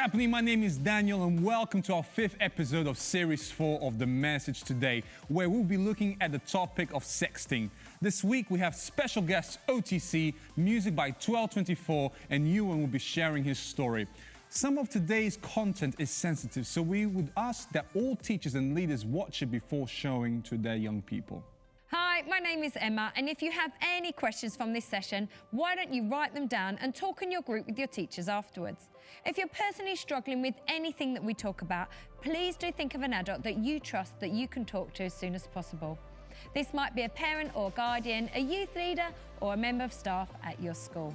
happening? My name is Daniel and welcome to our 5th episode of Series 4 of The Message Today, where we'll be looking at the topic of sexting. This week we have special guests OTC, music by 1224, and Ewan will be sharing his story. Some of today's content is sensitive, so we would ask that all teachers and leaders watch it before showing to their young people. Hi, my name is Emma, and if you have any questions from this session, why don't you write them down and talk in your group with your teachers afterwards. If you're personally struggling with anything that we talk about, please do think of an adult that you trust that you can talk to as soon as possible. This might be a parent or guardian, a youth leader, or a member of staff at your school.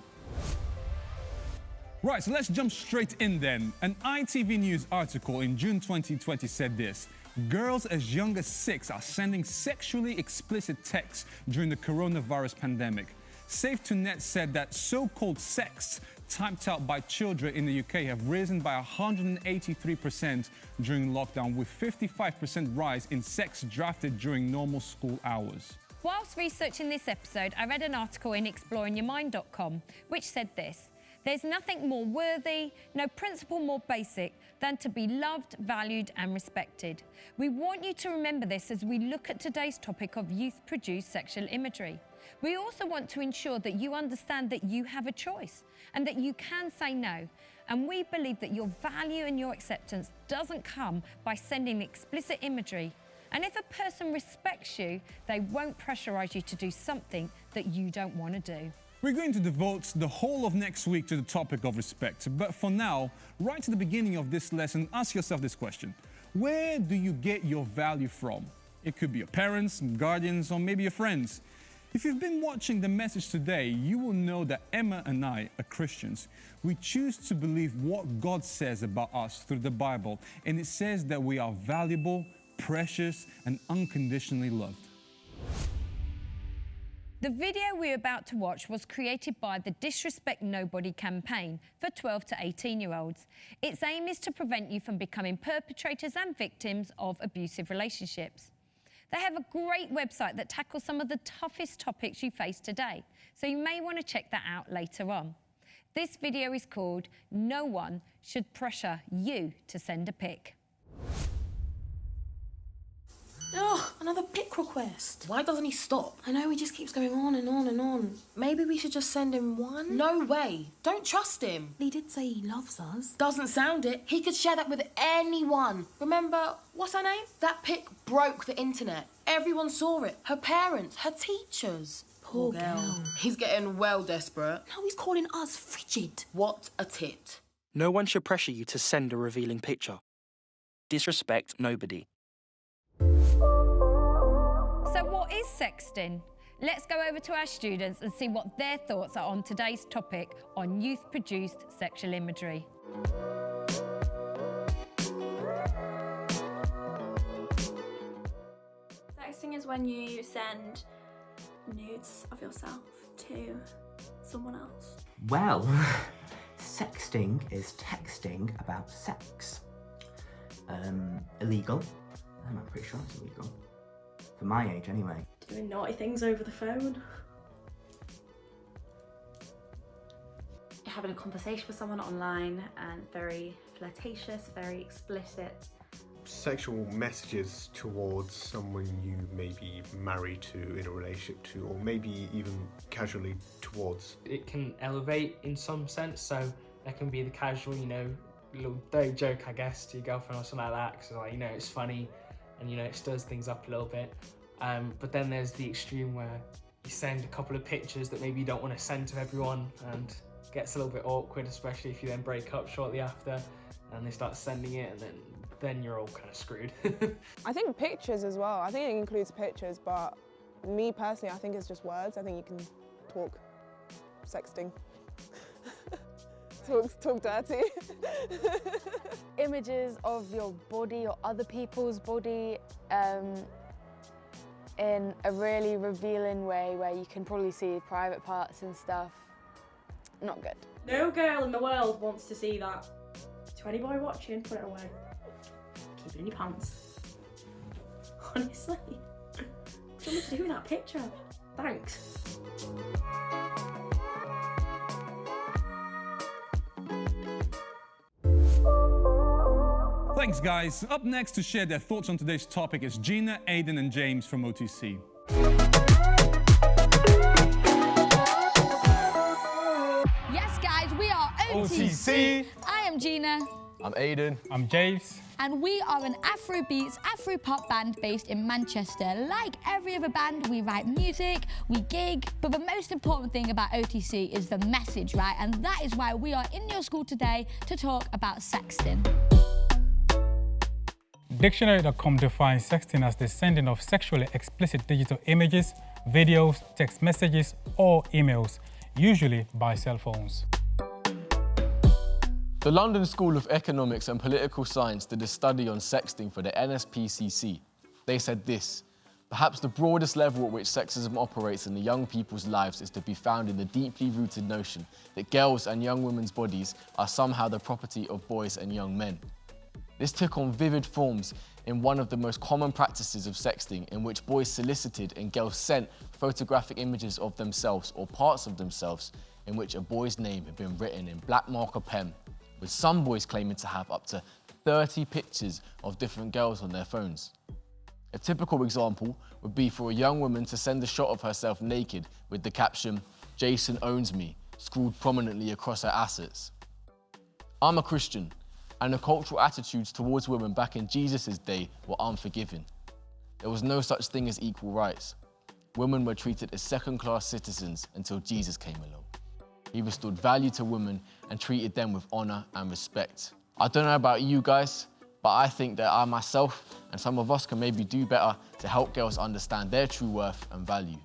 Right, so let's jump straight in then. An ITV News article in June 2020 said this: girls as young as 6 are sending sexually explicit texts during the coronavirus pandemic. Safe to Net said that so-called sexts typed out by children in the UK have risen by 183% during lockdown, with 55% rise in sex drafted during normal school hours. Whilst researching this episode, I read an article in exploringyourmind.com which said this: there's nothing more worthy, no principle more basic than to be loved, valued and respected. We want you to remember this as we look at today's topic of youth-produced sexual imagery. We also want to ensure that you understand that you have a choice and that you can say no. And we believe that your value and your acceptance doesn't come by sending explicit imagery. And if a person respects you, they won't pressurise you to do something that you don't want to do. We're going to devote the whole of next week to the topic of respect. But for now, right to the beginning of this lesson, ask yourself this question: where do you get your value from? It could be your parents, guardians, or maybe your friends. If you've been watching The Message Today, you will know that Emma and I are Christians. We choose to believe what God says about us through the Bible, and it says that we are valuable, precious, and unconditionally loved. The video we're about to watch was created by the Disrespect Nobody campaign for 12 to 18-year-olds. Its aim is to prevent you from becoming perpetrators and victims of abusive relationships. They have a great website that tackles some of the toughest topics you face today, so you may want to check that out later on. This video is called "No One Should Pressure You to Send a Pic." Oh, another pic request. Why doesn't he stop? I know, he just keeps going on and on and on. Maybe we should just send him one? No way. Don't trust him. He did say he loves us. Doesn't sound it. He could share that with anyone. Remember, what's her name? That pic broke the internet. Everyone saw it. Her parents, her teachers. Poor girl. He's getting well desperate. Now he's calling us frigid. What a tit. No one should pressure you to send a revealing picture. Disrespect nobody. So what is sexting? Let's go over to our students and see what their thoughts are on today's topic on youth-produced sexual imagery. Sexting is when you send nudes of yourself to someone else. Well, sexting is texting about sex. Illegal. I'm pretty sure it's illegal. For my age, anyway. Doing naughty things over the phone. You're having a conversation with someone online and very flirtatious, very explicit. Sexual messages towards someone you may be married to, in a relationship to, or maybe even casually towards. It can elevate in some sense, so there can be the casual, little dirty joke, I guess, to your girlfriend or something like that, because it's funny and it stirs things up a little bit. But then there's the extreme where you send a couple of pictures that maybe you don't want to send to everyone, and it gets a little bit awkward, especially if you then break up shortly after and they start sending it, and then you're all kind of screwed. I think pictures as well. I think it includes pictures, but me personally, I think it's just words. I think you can talk sexting. Talk dirty. Images of your body or other people's body in a really revealing way where you can probably see private parts and stuff. Not good. No girl in the world wants to see that. To any boy watching, put it away. Keep it in your pants. Honestly. What do you want me to do with that picture? Thanks. Thanks, guys. Up next to share their thoughts on today's topic is Gina, Aidan, and James from OTC. Yes, guys, we are OTC. I am Gina. I'm Aidan. I'm James. And we are an Afrobeats, Afro-pop band based in Manchester. Like every other band, we write music, we gig, but the most important thing about OTC is the message, right? And that is why we are in your school today to talk about sexting. Dictionary.com defines sexting as the sending of sexually explicit digital images, videos, text messages, or emails, usually by cell phones. The London School of Economics and Political Science did a study on sexting for the NSPCC. They said this: perhaps the broadest level at which sexism operates in the young people's lives is to be found in the deeply rooted notion that girls and young women's bodies are somehow the property of boys and young men. This took on vivid forms in one of the most common practices of sexting, in which boys solicited and girls sent photographic images of themselves or parts of themselves in which a boy's name had been written in black marker pen, with some boys claiming to have up to 30 pictures of different girls on their phones. A typical example would be for a young woman to send a shot of herself naked with the caption, "Jason owns me," scrawled prominently across her assets. I'm a Christian, and the cultural attitudes towards women back in Jesus' day were unforgiving. There was no such thing as equal rights. Women were treated as second-class citizens until Jesus came along. He restored value to women and treated them with honor and respect. I don't know about you guys, but I think that I myself and some of us can maybe do better to help girls understand their true worth and value.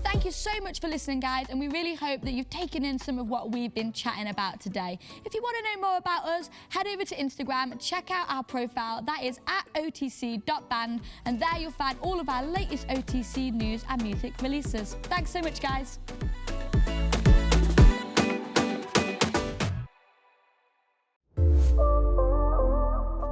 Thank you so much for listening, guys, and we really hope that you've taken in some of what we've been chatting about today. If you want to know more about us, head over to Instagram and check out our profile. That is @otc.band, and there you'll find all of our latest OTC news and music releases. Thanks so much, guys.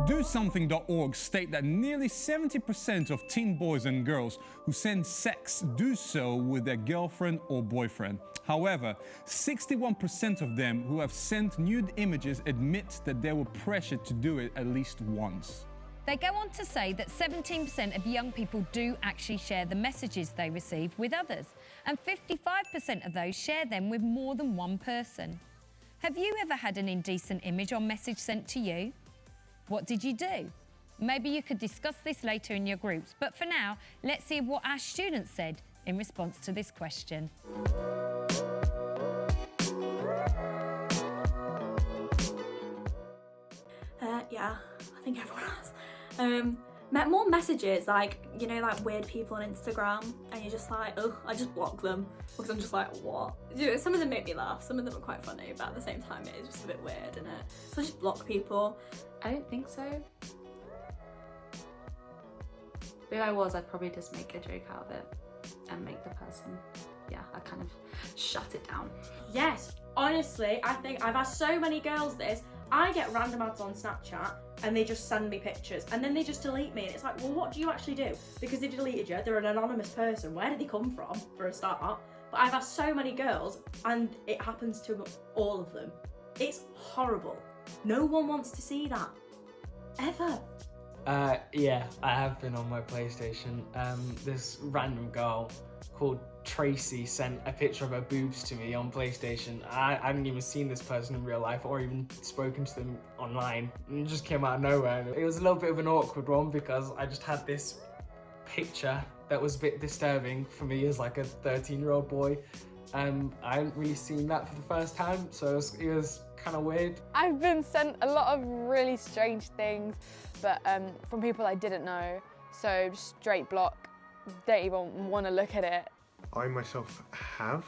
DoSomething.org state that nearly 70% of teen boys and girls who send sex do so with their girlfriend or boyfriend. However, 61% of them who have sent nude images admit that they were pressured to do it at least once. They go on to say that 17% of young people do actually share the messages they receive with others, and 55% of those share them with more than one person. Have you ever had an indecent image or message sent to you? What did you do? Maybe you could discuss this later in your groups, but for now, let's see what our students said in response to this question. Yeah, I think everyone has. More messages, like, you know, like weird people on Instagram, and you're just like, oh, I just block them, because I'm just like, what? You know, some of them make me laugh, some of them are quite funny, but at the same time, it is just a bit weird, isn't it? So I just block people. I don't think so. But if I was, I'd probably just make a joke out of it and make the person, yeah, I kind of shut it down. Yes, honestly, I think I've asked so many girls this. I get random ads on Snapchat and they just send me pictures and then they just delete me, and it's like, well, what do you actually do? Because they deleted you, they're an anonymous person, where did they come from, for a start? But I've asked so many girls and it happens to all of them. It's horrible. No one wants to see that, ever. Yeah, I have been on my PlayStation. This random girl called Tracy sent a picture of her boobs to me on PlayStation. I hadn't even seen this person in real life or even spoken to them online. It just came out of nowhere. It was a little bit of an awkward one because I just had this picture that was a bit disturbing for me as like a 13-year-old boy. I hadn't really seen that for the first time, so it was kind of weird. I've been sent a lot of really strange things, but from people I didn't know, so just straight block, don't even want to look at it. I myself have.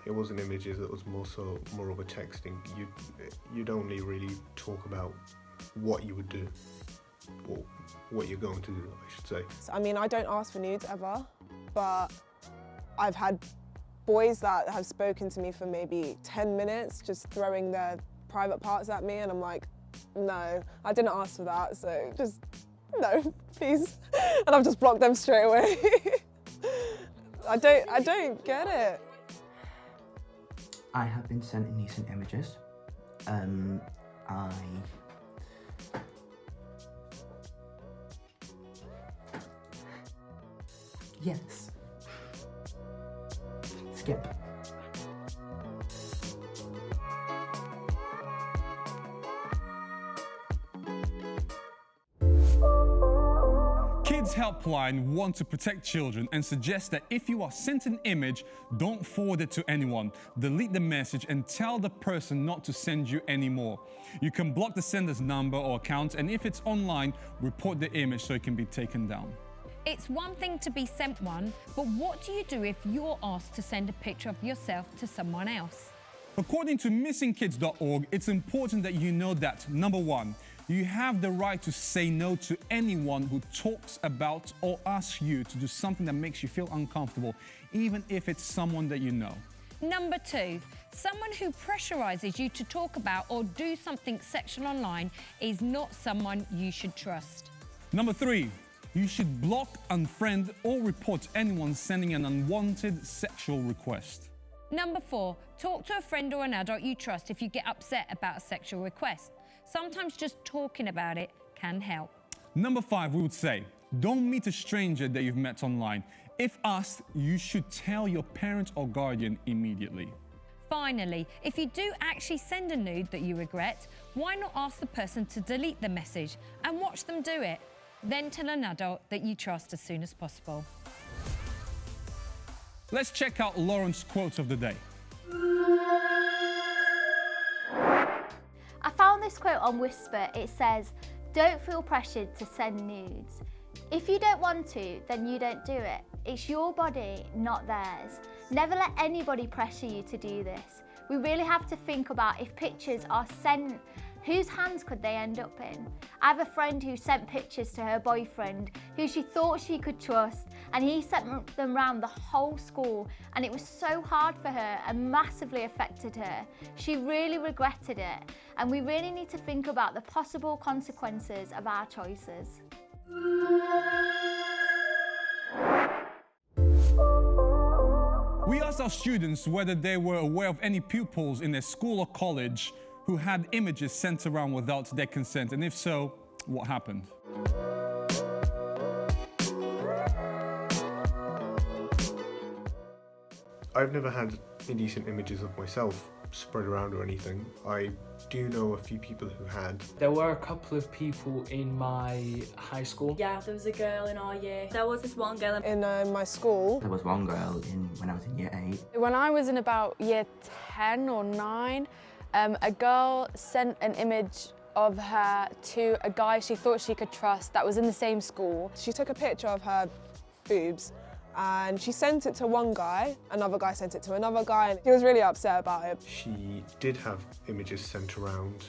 It wasn't images, it was more of a texting. You'd only really talk about what you would do, or what you're going to do, I should say. I mean, I don't ask for nudes ever, but I've had boys that have spoken to me for maybe 10 minutes, just throwing their private parts at me, and I'm like, no, I didn't ask for that, so just, no, please. And I've just blocked them straight away. I don't get it. I have been sent indecent images. Yes. Skip. Kids Helpline want to protect children and suggest that if you are sent an image, don't forward it to anyone. Delete the message and tell the person not to send you anymore. You can block the sender's number or account, and if it's online, report the image so it can be taken down. It's one thing to be sent one, but what do you do if you're asked to send a picture of yourself to someone else? According to missingkids.org, it's important that you know that, number one, you have the right to say no to anyone who talks about or asks you to do something that makes you feel uncomfortable, even if it's someone that you know. Number two, someone who pressurizes you to talk about or do something sexual online is not someone you should trust. Number three, you should block, unfriend, or report anyone sending an unwanted sexual request. Number four, talk to a friend or an adult you trust if you get upset about a sexual request. Sometimes just talking about it can help. Number five, we would say, don't meet a stranger that you've met online. If asked, you should tell your parent or guardian immediately. Finally, if you do actually send a nude that you regret, why not ask the person to delete the message and watch them do it? Then tell an adult that you trust as soon as possible. Let's check out Lauren's quote of the day. I found this quote on Whisper. It says, "Don't feel pressured to send nudes. If you don't want to, then you don't do it. It's your body, not theirs. Never let anybody pressure you to do this. We really have to think about if pictures are sent, whose hands could they end up in? I have a friend who sent pictures to her boyfriend who she thought she could trust, and he sent them round the whole school, and it was so hard for her and massively affected her. She really regretted it, and we really need to think about the possible consequences of our choices." We asked our students whether they were aware of any pupils in their school or college who had images sent around without their consent, and if so, what happened? I've never had indecent images of myself spread around or anything. I do know a few people who had. There were a couple of people in my high school. Yeah, there was a girl in our year. There was this one girl in my school. There was one girl when I was in year 8. When I was in about year 10 or 9, a girl sent an image of her to a guy she thought she could trust that was in the same school. She took a picture of her boobs and she sent it to one guy, another guy sent it to another guy, and he was really upset about it. She did have images sent around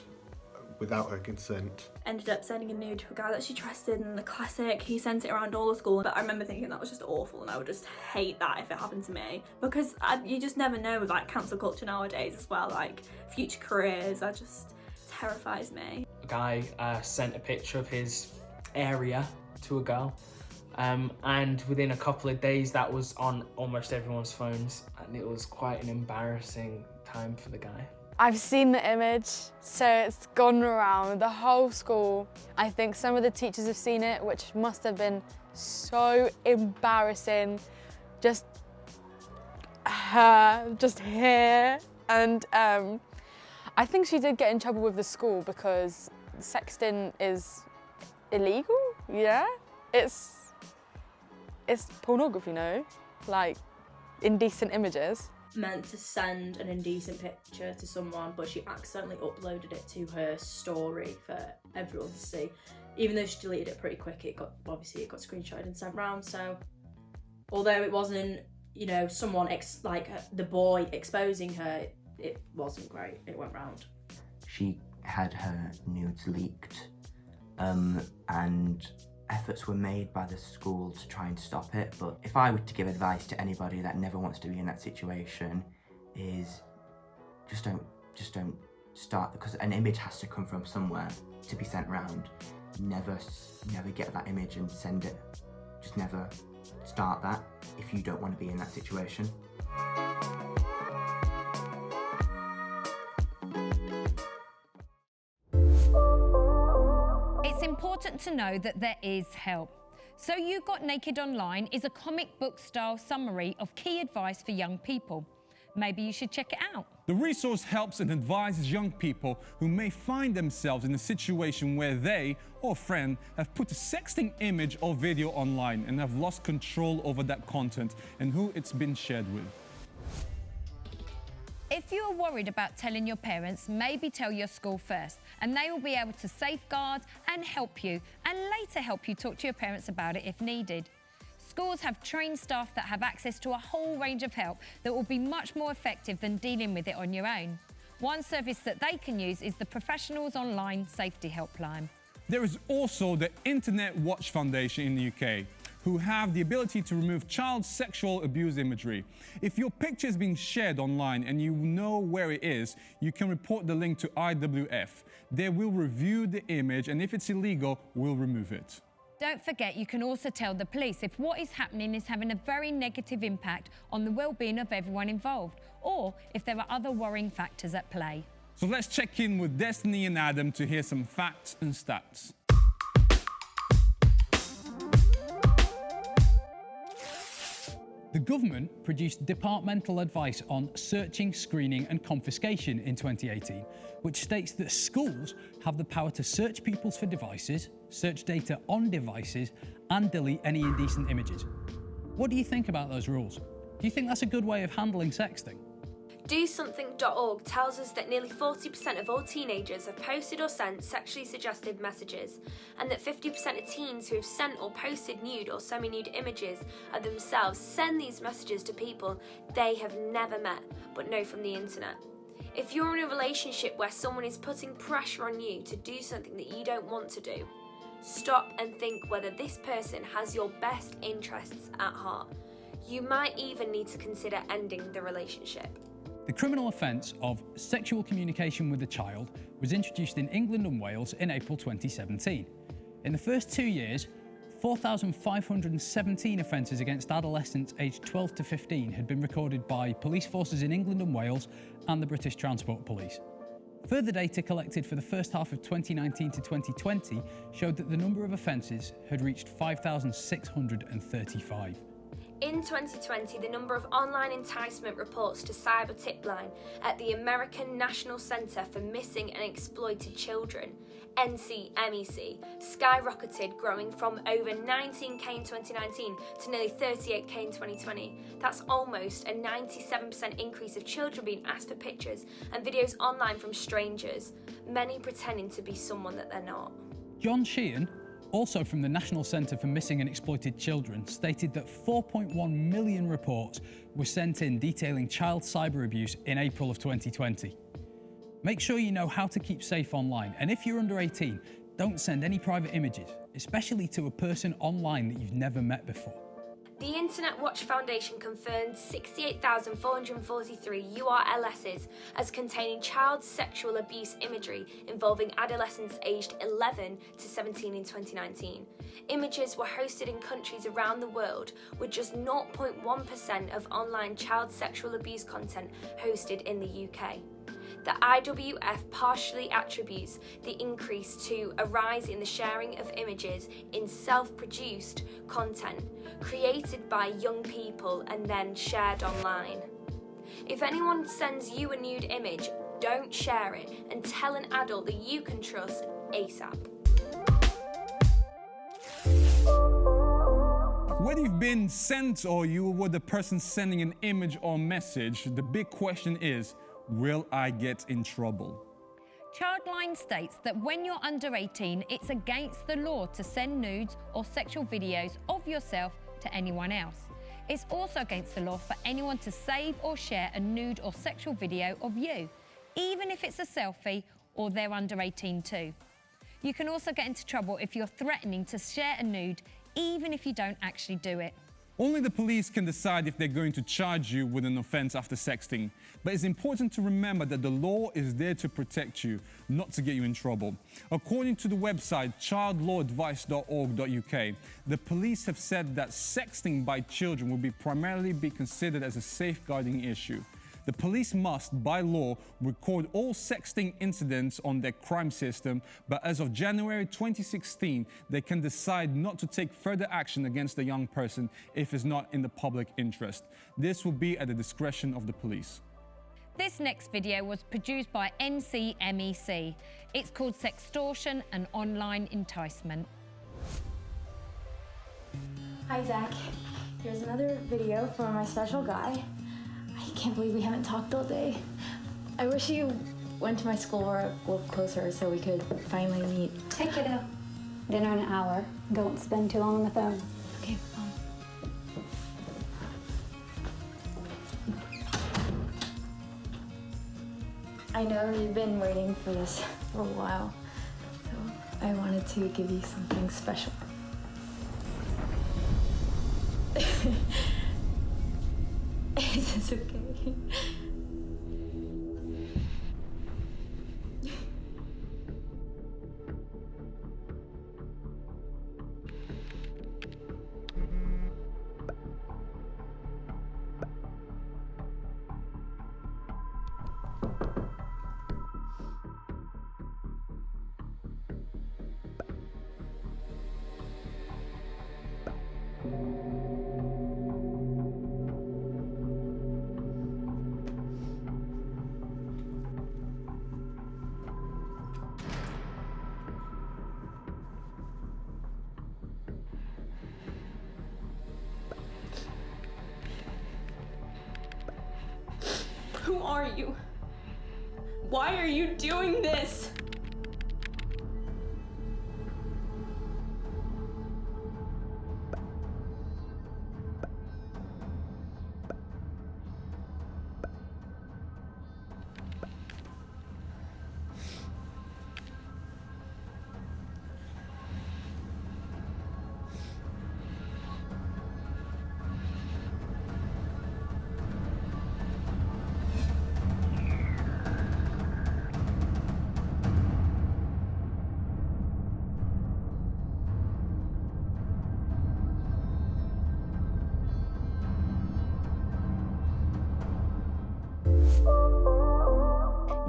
without her consent. Ended up sending a nude to a guy that she trusted, and the classic, he sent it around all the school. But I remember thinking that was just awful, and I would just hate that if it happened to me. Because you just never know with like cancel culture nowadays as well, like future careers, that just terrifies me. A guy sent a picture of his area to a girl. And within a couple of days that was on almost everyone's phones, and it was quite an embarrassing time for the guy. I've seen the image, so it's gone around the whole school. I think some of the teachers have seen it, which must have been so embarrassing. Just here. And I think she did get in trouble with the school because sexting is illegal, yeah? It's pornography, no? Like indecent images. Meant to send an indecent picture to someone, but she accidentally uploaded it to her story for everyone to see. Even though she deleted it pretty quick, it got screenshotted and sent round. So although it wasn't, you know, someone the boy exposing her, it wasn't great. It went round. She had her nudes leaked, and efforts were made by the school to try and stop it. But if I were to give advice to anybody that never wants to be in that situation, is just don't start, because an image has to come from somewhere to be sent round. Never get that image and send it. Just never start that if you don't want to be in that situation. important to know that there is help. So You Got Naked Online is a comic book style summary of key advice for young people. Maybe you should check it out. The resource helps and advises young people who may find themselves in a situation where they or a friend have put a sexting image or video online and have lost control over that content and who it's been shared with. If you are worried about telling your parents, maybe tell your school first, and they will be able to safeguard and help you, and later help you talk to your parents about it if needed. Schools have trained staff that have access to a whole range of help that will be much more effective than dealing with it on your own. One service that they can use is the Professionals Online Safety Helpline. There is also the Internet Watch Foundation in the UK, who have the ability to remove child sexual abuse imagery. If your picture is being shared online and you know where it is, you can report the link to IWF. They will review the image, and if it's illegal, will remove it. Don't forget, you can also tell the police if what is happening is having a very negative impact on the well-being of everyone involved, or if there are other worrying factors at play. So let's check in with Destiny and Adam to hear some facts and stats. The government produced departmental advice on searching, screening and confiscation in 2018, which states that schools have the power to search pupils for devices, search data on devices and delete any indecent images. What do you think about those rules? Do you think that's a good way of handling sexting? DoSomething.org tells us that nearly 40% of all teenagers have posted or sent sexually suggestive messages, and that 50% of teens who have sent or posted nude or semi-nude images of themselves send these messages to people they have never met but know from the internet. If you're in a relationship where someone is putting pressure on you to do something that you don't want to do, stop and think whether this person has your best interests at heart. You might even need to consider ending the relationship. The criminal offence of sexual communication with a child was introduced in England and Wales in April 2017. In the first 2 years, 4,517 offences against adolescents aged 12 to 15 had been recorded by police forces in England and Wales and the British Transport Police. Further data collected for the first half of 2019 to 2020 showed that the number of offences had reached 5,635. In 2020, the number of online enticement reports to Cyber Tipline at the American National Center for Missing and Exploited Children, NCMEC, skyrocketed, growing from over 19k in 2019 to nearly 38k in 2020. That's almost a 97% increase of children being asked for pictures and videos online from strangers, many pretending to be someone that they're not. John Sheehan, also from the National Centre for Missing and Exploited Children, stated that 4.1 million reports were sent in detailing child cyber abuse in April of 2020. Make sure you know how to keep safe online, and if you're under 18, don't send any private images, especially to a person online that you've never met before. The Internet Watch Foundation confirmed 68,443 URLs as containing child sexual abuse imagery involving adolescents aged 11 to 17 in 2019. Images were hosted in countries around the world, with just 0.1% of online child sexual abuse content hosted in the UK. The IWF partially attributes the increase to a rise in the sharing of images in self-produced content created by young people and then shared online. If anyone sends you a nude image, don't share it and tell an adult that you can trust ASAP. Whether you've been sent or you were the person sending an image or message, the big question is, will I get in trouble? Childline states that when you're under 18, it's against the law to send nudes or sexual videos of yourself to anyone else. It's also against the law for anyone to save or share a nude or sexual video of you, even if it's a selfie or they're under 18 too. You can also get into trouble if you're threatening to share a nude, even if you don't actually do it. Only the police can decide if they're going to charge you with an offence after sexting. But it's important to remember that the law is there to protect you, not to get you in trouble. According to the website childlawadvice.org.uk, the police have said that sexting by children will primarily be considered as a safeguarding issue. The police must, by law, record all sexting incidents on their crime system, but as of January 2016, they can decide not to take further action against the young person if it's not in the public interest. This will be at the discretion of the police. This next video was produced by NCMEC. It's called Sextortion and Online Enticement. Hi, Zach. Here's another video from my special guy. I can't believe we haven't talked all day. I wish you went to my school or a little closer so we could finally meet. Hey, kiddo. Dinner in an hour. Don't spend too long on the phone. Okay, I know you've been waiting for this for a while, so I wanted to give you something special. Is this okay? Who are you? Why are you doing this?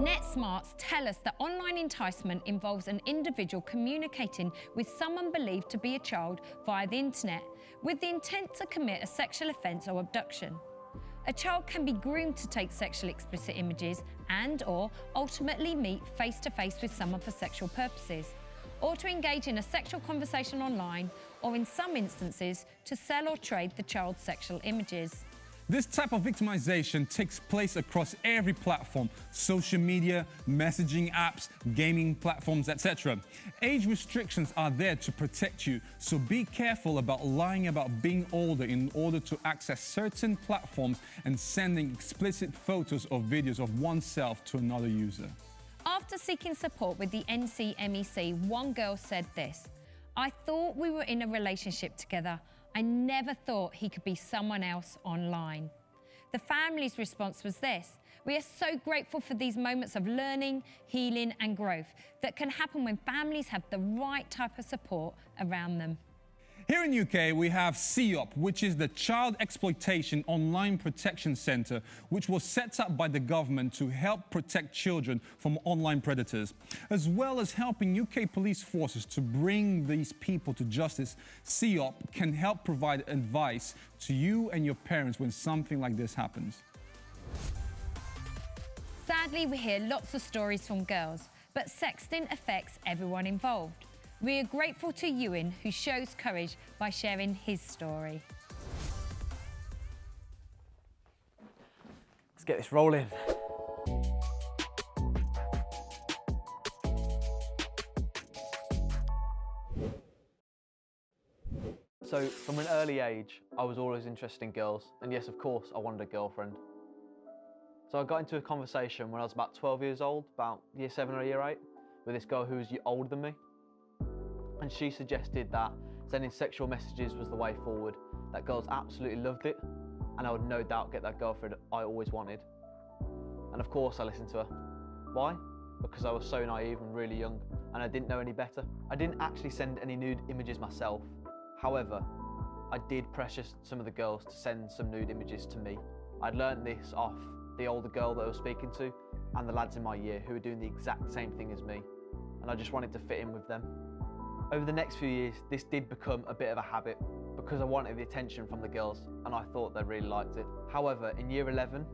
NetSmarts tell us that online enticement involves an individual communicating with someone believed to be a child via the internet with the intent to commit a sexual offence or abduction. A child can be groomed to take sexually explicit images and/or ultimately meet face-to-face with someone for sexual purposes, or to engage in a sexual conversation online, or in some instances, to sell or trade the child's sexual images. This type of victimization takes place across every platform: social media, messaging apps, gaming platforms, etc. Age restrictions are there to protect you, so be careful about lying about being older in order to access certain platforms and sending explicit photos or videos of oneself to another user. After seeking support with the NCMEC, one girl said this: "I thought we were in a relationship together. I never thought he could be someone else online." The family's response was this: "We are so grateful for these moments of learning, healing and growth that can happen when families have the right type of support around them." Here in UK, we have CEOP, which is the Child Exploitation Online Protection Centre, which was set up by the government to help protect children from online predators. As well as helping UK police forces to bring these people to justice, CEOP can help provide advice to you and your parents when something like this happens. Sadly, we hear lots of stories from girls, but sexting affects everyone involved. We are grateful to Ewan, who shows courage by sharing his story. Let's get this rolling. So from an early age, I was always interested in girls, and yes, of course, I wanted a girlfriend. So I got into a conversation when I was about 12 years old, about year 7 or year 8, with this girl who was older than me. And she suggested that sending sexual messages was the way forward, that girls absolutely loved it, and I would no doubt get that girlfriend I always wanted. And of course I listened to her. Why? Because I was so naive and really young, and I didn't know any better. I didn't actually send any nude images myself. However, I did pressure some of the girls to send some nude images to me. I'd learned this off the older girl that I was speaking to and the lads in my year who were doing the exact same thing as me, and I just wanted to fit in with them. Over the next few years, this did become a bit of a habit because I wanted the attention from the girls and I thought they really liked it. However, in year 11,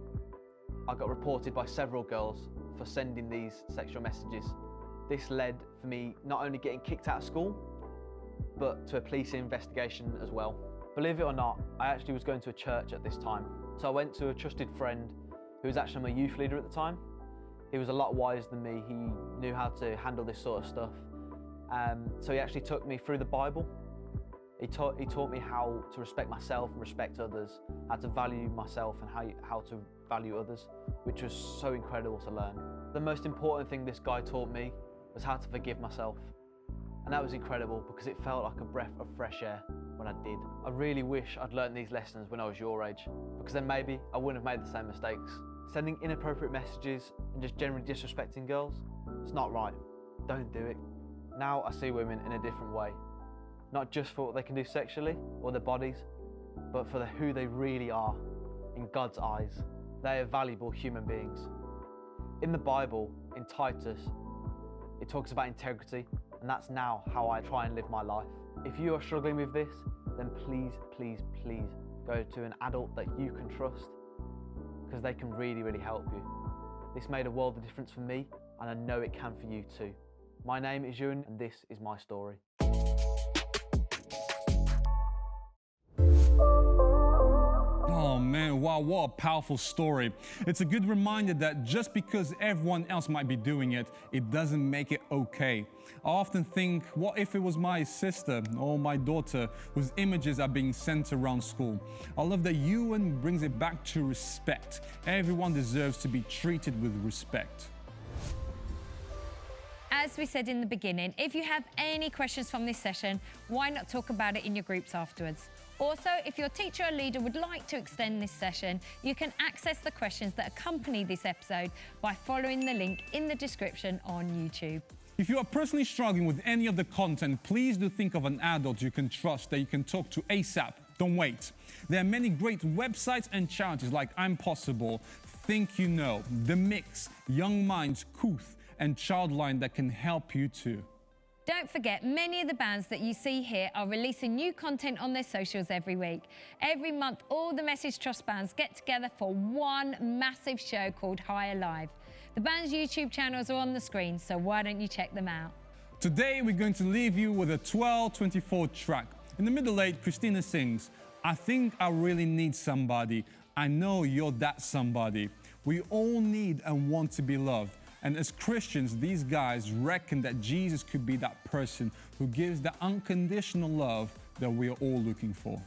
I got reported by several girls for sending these sexual messages. This led for me not only getting kicked out of school, but to a police investigation as well. Believe it or not, I actually was going to a church at this time. So I went to a trusted friend who was actually my youth leader at the time. He was a lot wiser than me. He knew how to handle this sort of stuff. So he actually took me through the Bible. He taught me how to respect myself and respect others, how to value myself and how to value others, which was so incredible to learn. The most important thing this guy taught me was how to forgive myself. And that was incredible because it felt like a breath of fresh air when I did. I really wish I'd learned these lessons when I was your age, because then maybe I wouldn't have made the same mistakes. Sending inappropriate messages and just generally disrespecting girls, it's not right. Don't do it. Now I see women in a different way. Not just for what they can do sexually or their bodies, but for who they really are in God's eyes. They are valuable human beings. In the Bible, in Titus, it talks about integrity, and that's now how I try and live my life. If you are struggling with this, then please, please, please go to an adult that you can trust, because they can really, really help you. This made a world of difference for me, and I know it can for you too. My name is Ewan, and this is my story. Oh man, wow, what a powerful story. It's a good reminder that just because everyone else might be doing it, it doesn't make it okay. I often think, what if it was my sister or my daughter whose images are being sent around school? I love that Ewan brings it back to respect. Everyone deserves to be treated with respect. As we said in the beginning, if you have any questions from this session, why not talk about it in your groups afterwards? Also, if your teacher or leader would like to extend this session, you can access the questions that accompany this episode by following the link in the description on YouTube. If you are personally struggling with any of the content, please do think of an adult you can trust that you can talk to ASAP. Don't wait. There are many great websites and charities like I'm Possible, Think You Know, The Mix, Young Minds, Kooth, and Childline that can help you too. Don't forget, many of the bands that you see here are releasing new content on their socials every week. Every month, all the Message Trust bands get together for one massive show called Higher Live. The band's YouTube channels are on the screen, so why don't you check them out? Today, we're going to leave you with a 12:24 track. In the middle 8, Christina sings, I think I really need somebody. I know you're that somebody. We all need and want to be loved. And as Christians, these guys reckon that Jesus could be that person who gives the unconditional love that we are all looking for.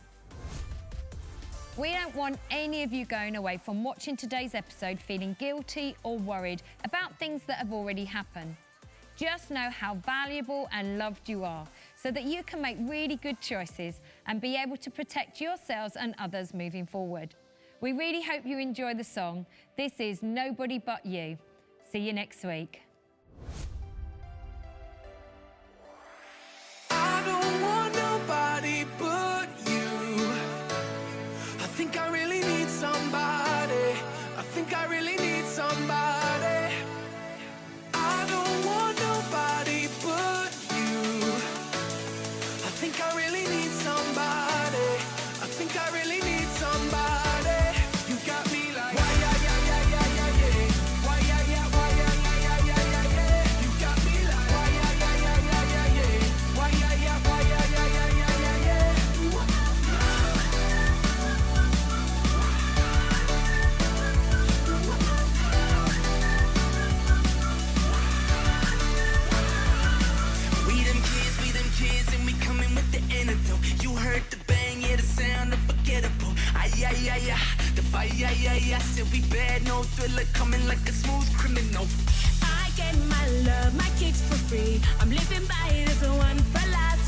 We don't want any of you going away from watching today's episode feeling guilty or worried about things that have already happened. Just know how valuable and loved you are, so that you can make really good choices and be able to protect yourselves and others moving forward. We really hope you enjoy the song. This is Nobody But You. See you next week. I don't want nobody but you. I think I really need somebody. I think I really need somebody. I don't want nobody but you. I think I really need somebody. I think I really need somebody. You got me like, why, yeah, yeah, yeah, yeah, yeah, yeah. Why, yeah, yeah, why, yeah, yeah, yeah, yeah, yeah, yeah. You got me like, why, yeah, yeah, yeah, yeah, yeah, yeah. Why, yeah, yeah, why, yeah, yeah, yeah, yeah, yeah, yeah. We them kids, and we coming with the antidote. You heard the bang, yeah, the sound unforgettable. Ay, ay, ay, ay, the fire, ay, ay, ay. Said we bad, no thriller, coming like a smooth criminal. I get my love, my kicks for free. I'm living by it as a one for life.